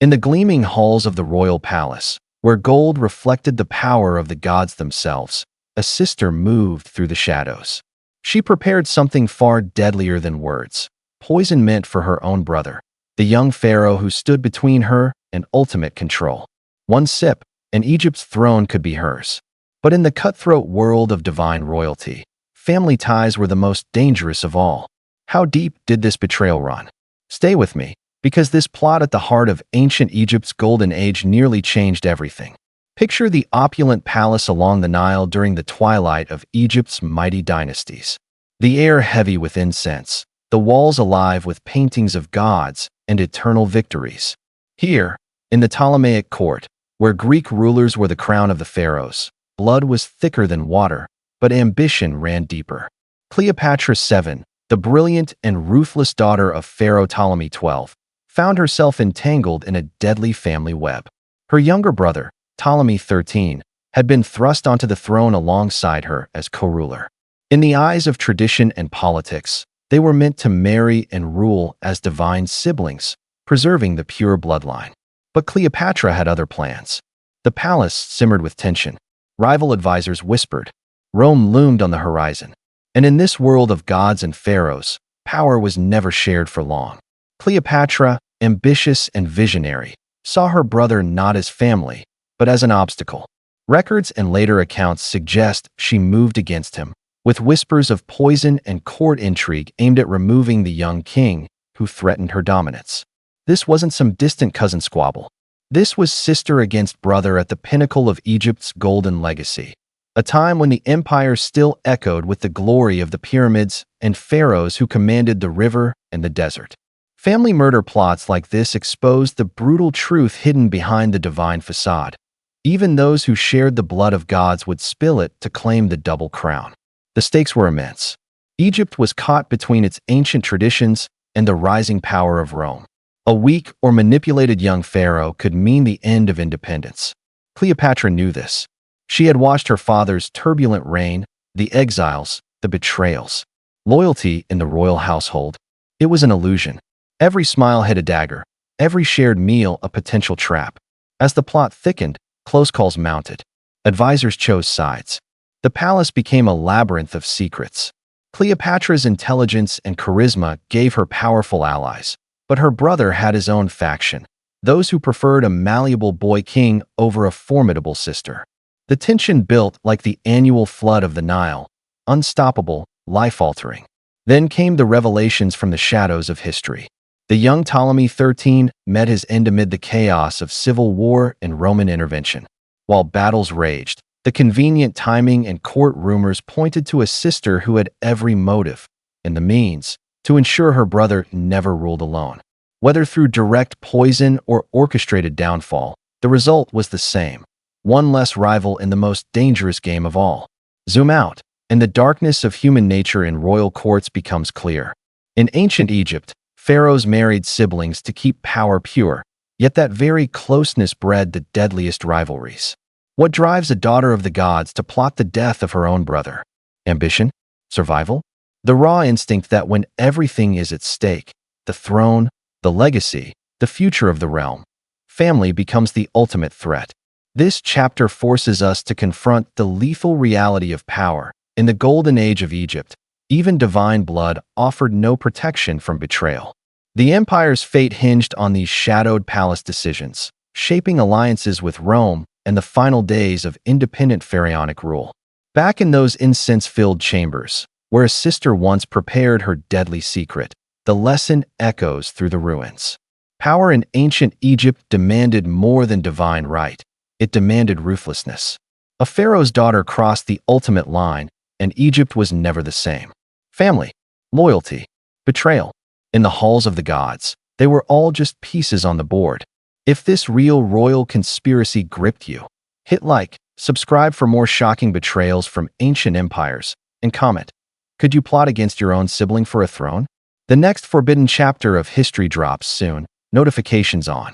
In the gleaming halls of the royal palace, where gold reflected the power of the gods themselves, a sister moved through the shadows. She prepared something far deadlier than words, poison meant for her own brother, the young pharaoh who stood between her and ultimate control. One sip, and Egypt's throne could be hers. But in the cutthroat world of divine royalty, family ties were the most dangerous of all. How deep did this betrayal run? Stay with me, because this plot at the heart of ancient Egypt's golden age nearly changed everything. Picture the opulent palace along the Nile during the twilight of Egypt's mighty dynasties. The air heavy with incense, the walls alive with paintings of gods and eternal victories. Here, in the Ptolemaic court, where Greek rulers were the crown of the pharaohs, blood was thicker than water, but ambition ran deeper. Cleopatra VII, the brilliant and ruthless daughter of Pharaoh Ptolemy XII, found herself entangled in a deadly family web. Her younger brother, Ptolemy XIII, had been thrust onto the throne alongside her as co-ruler. In the eyes of tradition and politics, they were meant to marry and rule as divine siblings, preserving the pure bloodline. But Cleopatra had other plans. The palace simmered with tension. Rival advisors whispered. Rome loomed on the horizon. And in this world of gods and pharaohs, power was never shared for long. Cleopatra, ambitious and visionary, saw her brother not as family, but as an obstacle. Records and later accounts suggest she moved against him, with whispers of poison and court intrigue aimed at removing the young king who threatened her dominance. This wasn't some distant cousin squabble. This was sister against brother at the pinnacle of Egypt's golden legacy, a time when the empire still echoed with the glory of the pyramids and pharaohs who commanded the river and the desert. Family murder plots like this exposed the brutal truth hidden behind the divine facade. Even those who shared the blood of gods would spill it to claim the double crown. The stakes were immense. Egypt was caught between its ancient traditions and the rising power of Rome. A weak or manipulated young pharaoh could mean the end of independence. Cleopatra knew this. She had watched her father's turbulent reign, the exiles, the betrayals. Loyalty in the royal household. It was an illusion. Every smile hid a dagger, every shared meal a potential trap. As the plot thickened, close calls mounted. Advisors chose sides. The palace became a labyrinth of secrets. Cleopatra's intelligence and charisma gave her powerful allies, but her brother had his own faction, those who preferred a malleable boy king over a formidable sister. The tension built like the annual flood of the Nile, unstoppable, life-altering. Then came the revelations from the shadows of history. The young Ptolemy XIII met his end amid the chaos of civil war and Roman intervention. While battles raged, the convenient timing and court rumors pointed to a sister who had every motive, and the means, to ensure her brother never ruled alone. Whether through direct poison or orchestrated downfall, the result was the same. One less rival in the most dangerous game of all. Zoom out, and the darkness of human nature in royal courts becomes clear. In ancient Egypt, pharaohs married siblings to keep power pure, yet that very closeness bred the deadliest rivalries. What drives a daughter of the gods to plot the death of her own brother? Ambition? Survival? The raw instinct that when everything is at stake, the throne, the legacy, the future of the realm, family becomes the ultimate threat. This chapter forces us to confront the lethal reality of power. In the golden age of Egypt, even divine blood offered no protection from betrayal. The empire's fate hinged on these shadowed palace decisions, shaping alliances with Rome and the final days of independent pharaonic rule. Back in those incense-filled chambers, where a sister once prepared her deadly secret, the lesson echoes through the ruins. Power in ancient Egypt demanded more than divine right. It demanded ruthlessness. A pharaoh's daughter crossed the ultimate line, and Egypt was never the same. Family, loyalty, betrayal. In the halls of the gods, they were all just pieces on the board. If this real royal conspiracy gripped you, hit like, subscribe for more shocking betrayals from ancient empires, and comment, could you plot against your own sibling for a throne? The next forbidden chapter of history drops soon, notifications on.